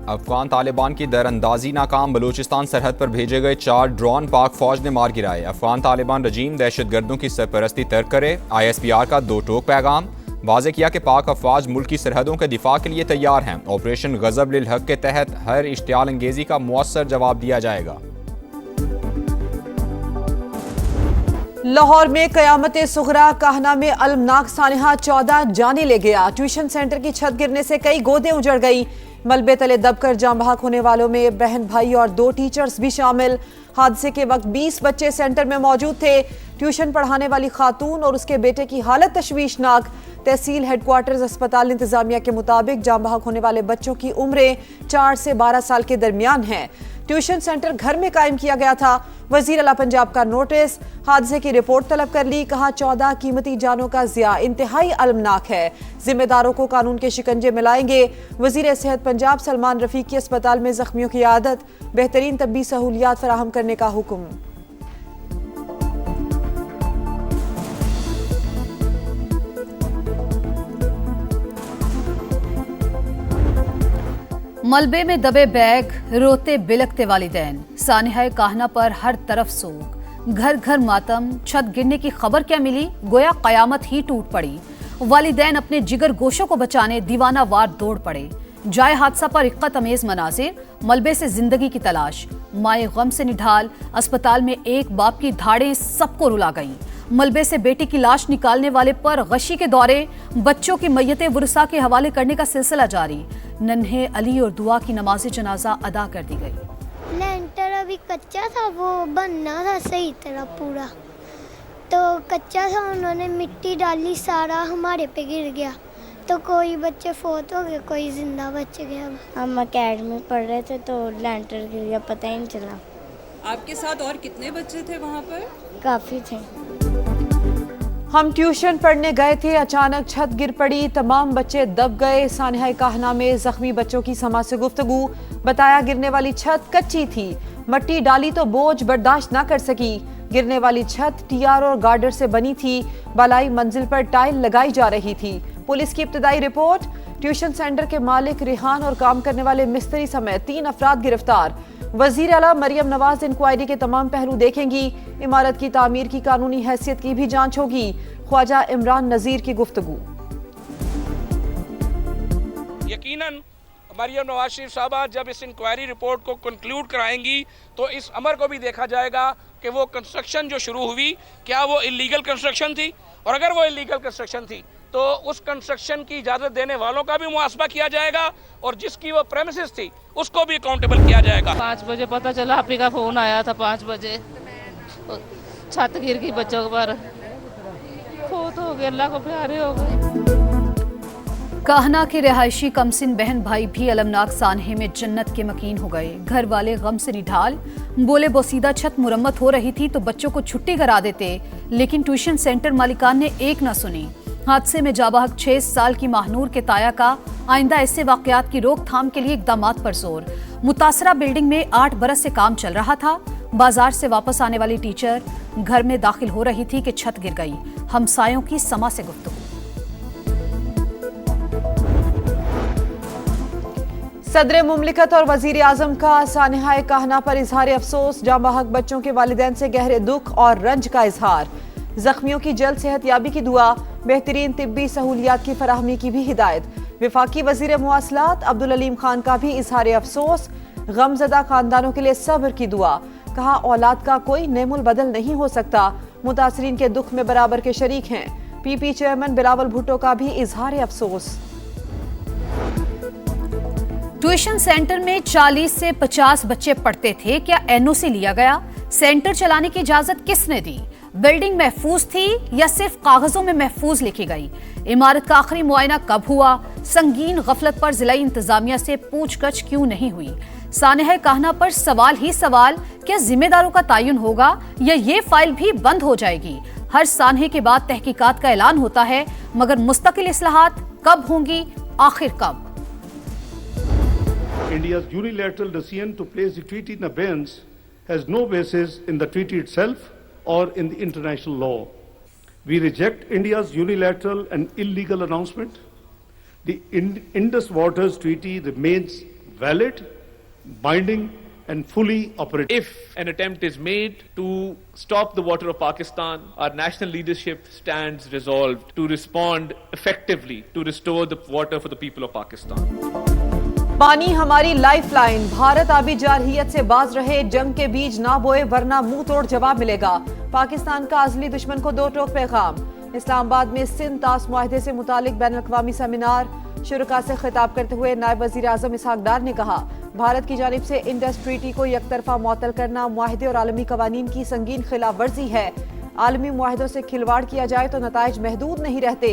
अफगान तालिबान की दरअंदाजी नाकाम, बलूचिस्तान सरहद पर भेजे गए 4 ड्रोन पाक फौज ने मार गिराए। अफगान तालिबान रजीम दहशतगर्दों की सरपरस्ती तर्क करे। ISPR का 2 टोक पैगाम, वाज़े किया कि पाक अफवाज मुल्क की सरहदों के दिफा के लिए तैयार हैं। ऑपरेशन गज़ब लिल हक के तहत हर इश्तियाल अंगेजी का मुअस्सर जवाब दिया जाएगा। लाहौर में क़यामत सुगरा कहना में अलमनाक सानहा 14 जाने ले गया। ट्यूशन सेंटर की छत गिरने से कई गोदें उजड़ गई। मलबे तले दबकर जान बहक होने वालों में बहन भाई और 2 टीचर्स भी शामिल। हादसे के वक्त 20 बच्चे सेंटर में मौजूद थे। ट्यूशन पढ़ाने वाली खातून और उसके बेटे की हालत तशवीशनाक। तहसील हेडक्वार्टर्स अस्पताल इंतजामिया के मुताबिक जान बहक होने वाले बच्चों की उम्रें 4 से 12 साल के दरमियान हैं। ट्यूशन सेंटर घर में कायम किया गया था। वजीर आला पंजाब का नोटिस, हादसे की रिपोर्ट तलब कर ली। कहा 14 कीमती जानों का ज़िया इंतहाई अलमनाक है। जिम्मेदारों को कानून के शिकंजे में लाएंगे। वजीर सेहत पंजाब सलमान रफीक की अस्पताल में जख्मियों की आदत, बेहतरीन तब्बी सहूलियात फराहम करने का हुक्म। मलबे में दबे बैग, रोते बिलकते वालिदैन, सानिहाए काहना पर हर तरफ सोग, घर घर मातम। छत गिरने की खबर क्या मिली, गोया कयामत ही टूट पड़ी। वालिदैन अपने जिगर गोशों को बचाने दीवाना वार दौड़ पड़े। जाए हादसा पर इक्कत अमेज मनाजिर, मलबे से जिंदगी की तलाश। माए गम से निढाल, अस्पताल में एक बाप की धाड़ें सबको रुला गईं। मलबे से बेटी की लाश निकालने वाले पर गशी के दौरे, बच्चों की मैयतें वुरसा के हवाले करने का सिलसिला जारी। नन्हे अली और दुआ की नमाज जनाजा अदा कर दी गई। लेंटर अभी कच्चा था, वो बनना था सही तरह पूरा, तो कच्चा था, उन्होंने मिट्टी डाली, सारा हमारे पे गिर गया, तो कोई बच्चे फोत हो गए, कोई जिंदा बच गया। हम अकेडमी पढ़ रहे थे तो लेंटर गिर गया, पता ही नहीं चला। आपके साथ और कितने बच्चे थे वहाँ पर? काफ़ी थे। हम ट्यूशन पढ़ने गए थे, अचानक छत गिर पड़ी, तमाम बच्चे दब गए। सानिहाए काहना में जख्मी बच्चों की समा से गुफ्तगू, बताया गिरने वाली छत कच्ची थी, मट्टी डाली तो बोझ बर्दाश्त ना कर सकी। गिरने वाली छत टीआर और गार्डर से बनी थी, बालाई मंजिल पर टाइल लगाई जा रही थी। पुलिस की इब्तदाई रिपोर्ट, ट्यूशन सेंटर के मालिक रिहान और काम करने वाले मिस्त्री समेत 3 अफराद गिरफ्तार। वजीर आला मरियम नवाज इंक्वायरी के तमाम पहलू देखेंगी। इमारत की तामीर की कानूनी हैसियत की भी जांच होगी। ख्वाजा इमरान नजीर की गुफ्तगू। यकीनन मरियम नवाज शरीफ साहबा जब इस इंक्वायरी रिपोर्ट को कंक्लूड कराएंगी तो इस अमर को भी देखा जाएगा कि वो कंस्ट्रक्शन जो शुरू हुई, क्या वो इलीगल कंस्ट्रक्शन थी, और अगर वो इलीगल कंस्ट्रक्शन थी तो उस कंस्ट्रक्शन की इजाज़त देने वालों का भी मुआसबा किया जाएगा और जिसकी वो प्रेमिसेस थी उसको भी अकाउंटेबल किया जाएगा। 5 बजे पता चला, आप ही का फ़ोन आया था 5 बजे, छत गिर गई बच्चों पर, फोत हो गए, अल्लाह को प्यारे हो गए। काहना के रिहायशी कमसिन बहन भाई भी अलमनाक सानहे में जन्नत के मकीन हो गए। घर वाले गम से निढाल, बोले बोसीदा छत मुरम्मत हो रही थी तो बच्चों को छुट्टी करा देते, लेकिन ट्यूशन सेंटर मालिकान ने एक न सुनी। हादसे में जाबाहक 6 साल की माहनूर के ताया का आइंदा ऐसे वाकयात की रोकथाम के लिए इकदामात पर जोर। मुतासरा बिल्डिंग में 8 बरस से काम चल रहा था। बाजार से वापस आने वाली टीचर घर में दाखिल हो रही थी कि छत गिर गई। हमसायों की समा से गुफ्तगू। सदर मुमलिकत और वजीर आजम का सानिहाए काहना पर इजहार अफसोस, जाँ बहक बच्चों के वालिदैन से गहरे दुख और रंज का इजहार। जख्मियों की जल्द सेहत याबी की दुआ, बेहतरीन तिब्बी सहूलियात की फराहमी की भी हिदायत। विफाकी वजीर मुवासलात अब्दुल अलीम खान का भी इजहार अफसोस, गमजदा खानदानों के लिए सब्र की दुआ। कहा औलाद का कोई नेमुल बदल नहीं हो सकता, मुतासरीन के दुख में बराबर के शरीक हैं। पीपी चेयरमैन बिलावल भुट्टो का भी इजहार अफसोस। ट्यूशन सेंटर में 40 से 50 बच्चे पढ़ते थे, क्या एनओसी लिया गया? सेंटर चलाने की इजाजत किसने दी? बिल्डिंग महफूज थी या सिर्फ कागजों में महफूज लिखी गई? इमारत का आखिरी मुआयना कब हुआ? संगीन गफलत पर जिला इंतजामिया से पूछगछ क्यों नहीं हुई? सानिहाए काहना पर सवाल ही सवाल, क्या जिम्मेदारों का तयन होगा या ये फाइल भी बंद हो जाएगी? हर सानहे के बाद तहकीकात का ऐलान होता है, मगर मुस्तकिल इस्लाहात कब होंगी, आखिर कब? India's unilateral decision to place the treaty in abeyance has no basis in the treaty itself or in the international law. We reject India's unilateral and illegal announcement. The Indus Waters Treaty remains valid, binding, and fully operative. If an attempt is made to stop the water of Pakistan, our national leadership stands resolved to respond effectively to restore the water for the people of Pakistan. पानी हमारी lifeline, Bharat आबी जारहियत से बाज रहे, जंग के बीज ना बोए वरना मुंह तोड़ जवाब मिलेगा। पाकिस्तान का अजली दुश्मन को 2 टोक पैगाम। इस्लामाबाद में सिंध तास मुआहदे से मुतालिक बैनुल-अक़वामी सेमिनार, शुरका से खिताब करते हुए नायब वज़ीर आज़म इसहाक डार ने कहा, भारत की जानिब से इंडस ट्रीटी को यकतरफा मुअत्तल करना मुआहदे और आलमी कवानीन की संगीन खिलाफ वर्जी है। आलमी मुआहदों से खिलवाड़ किया जाए तो नताइज महदूद नहीं रहते।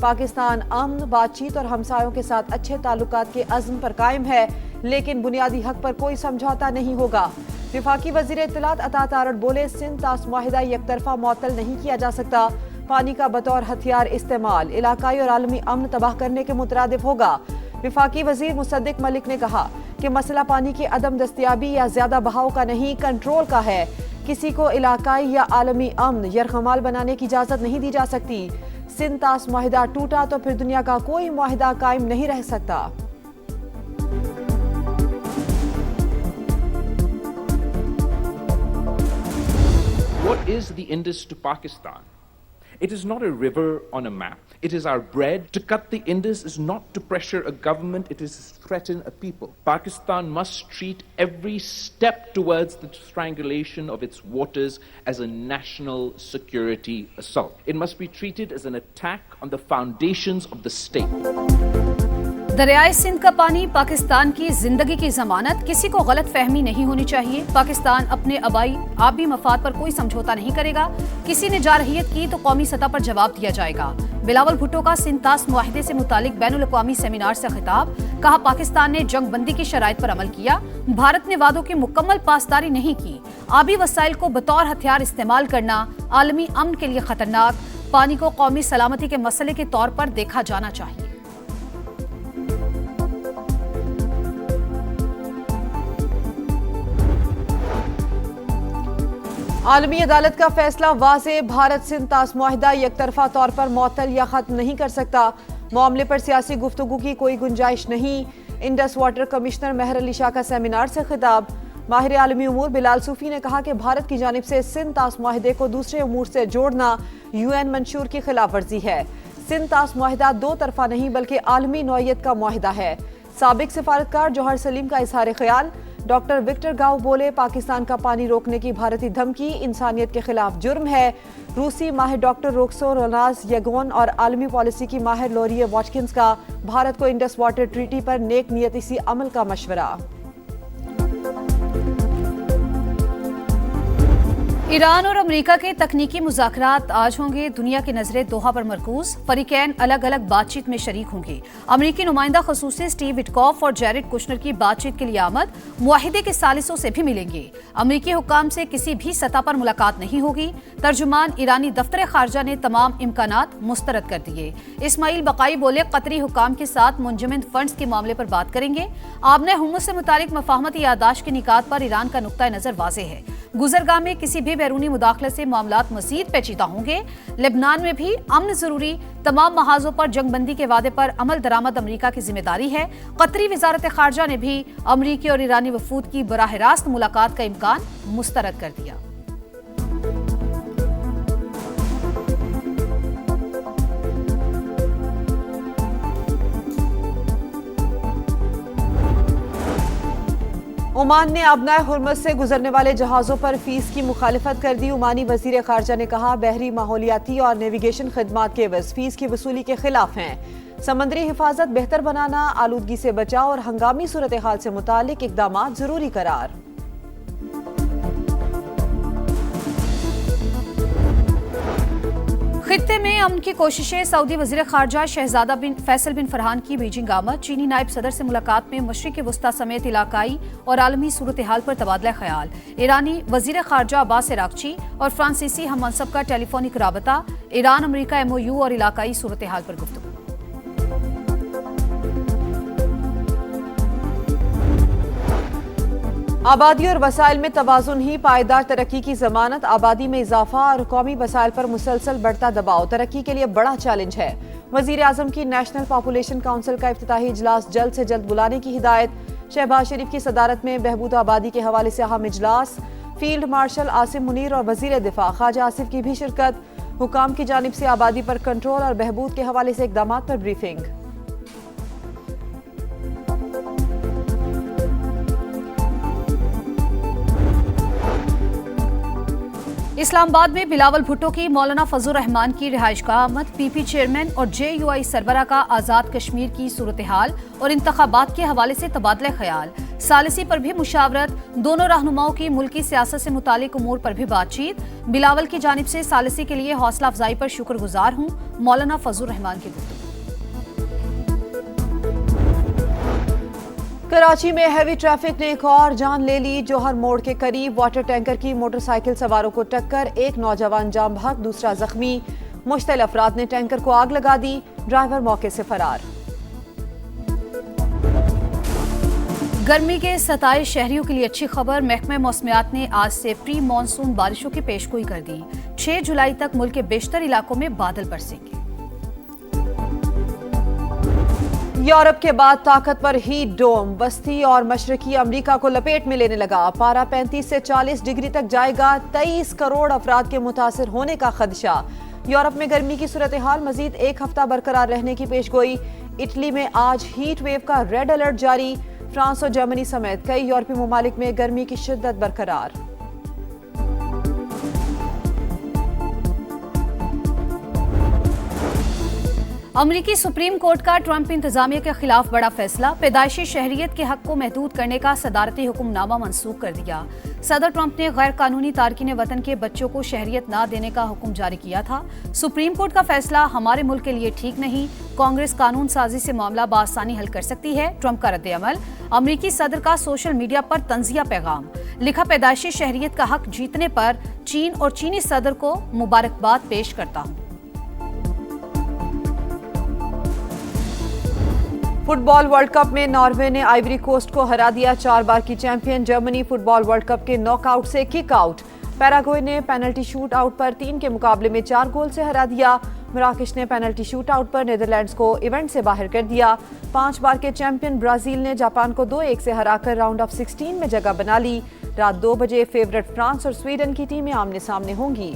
पाकिस्तान अमन, बातचीत और हमसायों के साथ अच्छे ताल्लुकात के अज़्म पर कायम है, लेकिन बुनियादी हक पर कोई समझौता नहीं होगा। विफाकी वज़ीर इत्तलात अता तारड़ बोले, सिंध तास मुआहदा यकतरफा मुअत्तल नहीं किया जा सकता। पानी का बतौर हथियार इस्तेमाल इलाकाई और आलमी अमन तबाह करने के मुतरादिफ होगा। विफाकी वज़ीर मुसद्दिक मलिक ने कहा कि मसला पानी की अदम दस्तियाबी या ज्यादा बहाव का नहीं, कंट्रोल का है। किसी को इलाकाई या आलमी अमन यरगमाल बनाने की इजाजत नहीं दी जा सकती। सिंध तास मुआहिदा टूटा तो फिर दुनिया का कोई मुआहिदा कायम नहीं रह सकता। What is the Indus to Pakistan? It is not a river on a map. It is our bread. To cut the Indus is not to pressure a government, it is to threaten a people. Pakistan must treat every step towards the strangulation of its waters as a national security assault. It must be treated as an attack on the foundations of the state. दरियाए Sindh का पानी पाकिस्तान की जिंदगी की जमानत, किसी को गलत फहमी नहीं होनी चाहिए। पाकिस्तान अपने आबी मफाद पर कोई समझौता नहीं करेगा। किसी ने जारहियत की तो कौमी सतह पर जवाब दिया जाएगा। बिलावल भुट्टो का सिंध तास मुआहिदे से मुतालिक बैनुल-अक़वामी सेमिनार से खिताब, कहा पाकिस्तान ने जंगबंदी की शराइत पर अमल किया, भारत ने वादों की मुकम्मल पासदारी नहीं की। आबी वसाइल को बतौर हथियार इस्तेमाल करना आलमी अमन के लिए खतरनाक, पानी को कौमी सलामती के मसले के तौर पर देखा जाना चाहिए। आलमी अदालत का फैसला वाज़े, भारत सिंध तास मुआहिदा यकतरफा तौर पर मुअत्तल या खत्म नहीं कर सकता। मामले पर सियासी गुफ्तगू की कोई गुंजाइश नहीं। इंडस वाटर कमिश्नर महर अली शाह का सेमिनार से खिताब, माहिर आलमी उमूर बिलाल सूफी ने कहा कि भारत की जानिब से सिंध तास मुआहिदे को दूसरे उमूर से जोड़ना UN मंशूर की खिलाफ वर्जी है। सिंध तास मुआहिदा 2 तरफा नहीं बल्कि आलमी नौइयत का मुआहिदा है। साबिक सिफारतकार जौहर सलीम का इजहार ख्याल, डॉक्टर विक्टर गाव बोले, पाकिस्तान का पानी रोकने की भारतीय धमकी इंसानियत के खिलाफ जुर्म है। रूसी माहिर डॉक्टर रोक्सो रोनाज येगोन और आलमी पॉलिसी की माहिर लोरिया वॉटकिंस का भारत को इंडस वाटर ट्रीटी पर नेक नियती सी अमल का मशवरा। ईरान और अमेरिका के तकनीकी मुज़ाकरात आज होंगे। दुनिया की नजरें दोहा पर मरकूज, फरीकैन अलग अलग बातचीत में शरीक होंगे। अमेरिकी नुमाइंदा खसूसी स्टीव विटकॉफ और जैरेड कुशनर की बातचीत के लिए आमद, मुआहिदे के सालिसों से भी मिलेंगे। अमेरिकी हुक्काम से किसी भी सतह पर मुलाकात नहीं होगी। तर्जुमान ईरानी दफ्तर खारजा ने तमाम इम्कानात मुस्तरद कर दिए। इस्माइल बकाई बोले, कतरी हुक्काम के साथ मुंजमद फंड्स के मामले पर बात करेंगे। आबने हुम्मस से मुतालिक मफाहमती यादाश्त की निकात पर ईरान का नुक्ता नजर वाज़े है। गुजरगाह में किसी भी बैरूनी मुदाखलत से मामलात मजीद पेचीदा होंगे। लेबनान में भी अमन जरूरी, तमाम महाजों पर जंगबंदी के वादे पर अमल दरामद अमेरिका की जिम्मेदारी है। कतरी वजारत खारजा ने भी अमेरिकी और ईरानी वफूद की बराह रास्त मुलाकात का इम्कान मुस्तरद कर दिया। ओमान ने अबनाए हुर्मस से गुजरने वाले जहाजों पर फीस की मुखालिफत कर दी। ओमानी वजीर खारजा ने कहा, बहरी माहौलियाती और नेविगेशन खदमात के एवज फीस की वसूली के खिलाफ हैं। समंदरी हिफाजत बेहतर बनाना, आलूदगी से बचाव और हंगामी सूरत हाल से मुतालिक इकदामात जरूरी करार। खित्ते में अमन की कोशिशें, सऊदी वजीर खारजा शहजादा बिन फैसल बिन फरहान की बीजिंग आमद। चीनी नायब सदर से मुलाकात में मशरिक़ वस्ता समेत इलाकाई और आलमी सूरत हाल पर तबादला ख्याल। ईरानी वजीर खारजा अब्बास इराक्ची और फ्रांसीसी हम मनसब का टेलीफोनिक राबता। ईरान अमेरिका MOU और इलाकाई सूरत हाल पर गुफ्तगू। आबादी और वसाइल में तवाज़ुन ही पायदार तरक्की की जमानत। आबादी में इजाफा और कौमी वसाइल पर मुसलसल बढ़ता दबाव तरक्की के लिए बड़ा चैलेंज है। वजीर आजम की नेशनल पॉपुलेशन काउंसिल का इफ्तिताही इजलास जल्द से जल्द बुलाने की हिदायत। शहबाज शरीफ की सदारत में बहबूद आबादी के हवाले से अहम इजलास। फील्ड मार्शल आसिम मुनीर और वजीर दिफा ख्वाजा आसिफ की भी शिरकत। हुकाम की जानिब से आबादी पर कंट्रोल और बहबूद के हवाले से इकदाम पर ब्रीफिंग। इस्लामाबाद में बिलावल भुट्टो की मौलाना फजल रहमान की रिहाइश का आमद, पीपी चेयरमैन और JUI सरबरा का आज़ाद कश्मीर की सूरत हाल और इंतखाबात के हवाले से तबादला ख्याल। सालिसी पर भी मुशावरत, दोनों रहनुमाओं की मुल्की सियासत से मुतालिक उमूर पर भी बातचीत। बिलावल की जानिब से सालिसी के लिए हौसला अफजाई पर शुक्रगुजार हूँ, मौलाना फजल रहमान की गुफ्तगू। कराची में हैवी ट्रैफिक ने एक और जान ले ली। जौहर मोड़ के करीब वाटर टैंकर की मोटरसाइकिल सवारों को टक्कर, एक नौजवान जाम बहक, दूसरा जख्मी। मुश्तल अफराद ने टैंकर को आग लगा दी, ड्राइवर मौके से फरार। गर्मी के सताए शहरियों के लिए अच्छी खबर, महकमे मौसमियात ने आज से प्री मानसून बारिशों की पेशगोई कर दी। 6 जुलाई तक मुल्क के बेशतर इलाकों में बादल बरसेंगे। यूरोप के बाद ताकतवर हीट डोम बस्ती और मशरकी अमरीका को लपेट में लेने लगा। पारा 35 से 40 डिग्री तक जाएगा। 23 करोड़ अफराद के मुतासर होने का खदशा। यूरोप में गर्मी की सूरत हाल मजीद एक हफ्ता बरकरार रहने की पेशगोई। इटली में आज हीट वेव का रेड अलर्ट जारी। फ्रांस और जर्मनी समेत कई यूरोपीय ममालिक में गर्मी की शिद्दत बरकरार। अमरीकी सुप्रीम कोर्ट का ट्रंप इंतजामिया के खिलाफ बड़ा फैसला, पैदाइशी शहरियत के हक को महदूद करने का सदारती हुक्मनामा मंसूख कर दिया। सदर ट्रंप ने गैर कानूनी तारकीन वतन के बच्चों को शहरियत न देने का हुक्म जारी किया था। सुप्रीम कोर्ट का फैसला हमारे मुल्क के लिए ठीक नहीं, कांग्रेस कानून साजी से मामला बआसानी हल कर सकती है। ट्रंप का रद्द-ए-अमल। अमरीकी सदर का सोशल मीडिया पर तंजिया पैगाम लिखा, पैदाइशी शहरियत का हक जीतने पर चीन और चीनी सदर को मुबारकबाद पेश करता हूँ। फुटबॉल वर्ल्ड कप में नॉर्वे ने आइवरी कोस्ट को हरा दिया। 4 बार की champion Germany football world cup के नॉकआउट से किक आउट। पैराग्वे ने पेनल्टी शूट आउट पर 3 के मुकाबले में 4 गोल से हरा दिया। मराकेश ने पेनल्टी शूट आउट पर नीदरलैंड्स को इवेंट से बाहर कर दिया। 5 बार के चैंपियन ब्राजील ने जापान को 2-1 से हराकर राउंड ऑफ 16 में जगह बना ली। रात 2 बजे फेवरेट फ्रांस और स्वीडन की टीमें आमने सामने होंगी।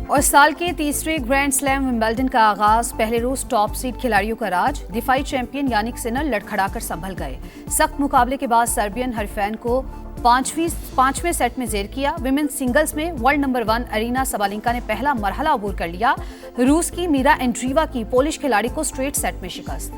और साल के तीसरे ग्रैंड स्लैम विंबलडन का आगाज, पहले रोज टॉप सीड खिलाड़ियों का राज। दिफाई चैंपियन यानिक सिनर लड़खड़ाकर संभल गए। सख्त मुकाबले के बाद सर्बियन हरीफैन को पांचवें सेट में जेर किया। विमेन सिंगल्स में वर्ल्ड नंबर 1 अरीना सबालिंका ने पहला मरहला अबूर कर लिया। रूस की मीरा एंड्रीवा की पोलिश खिलाड़ी को स्ट्रेट सेट में शिकस्त।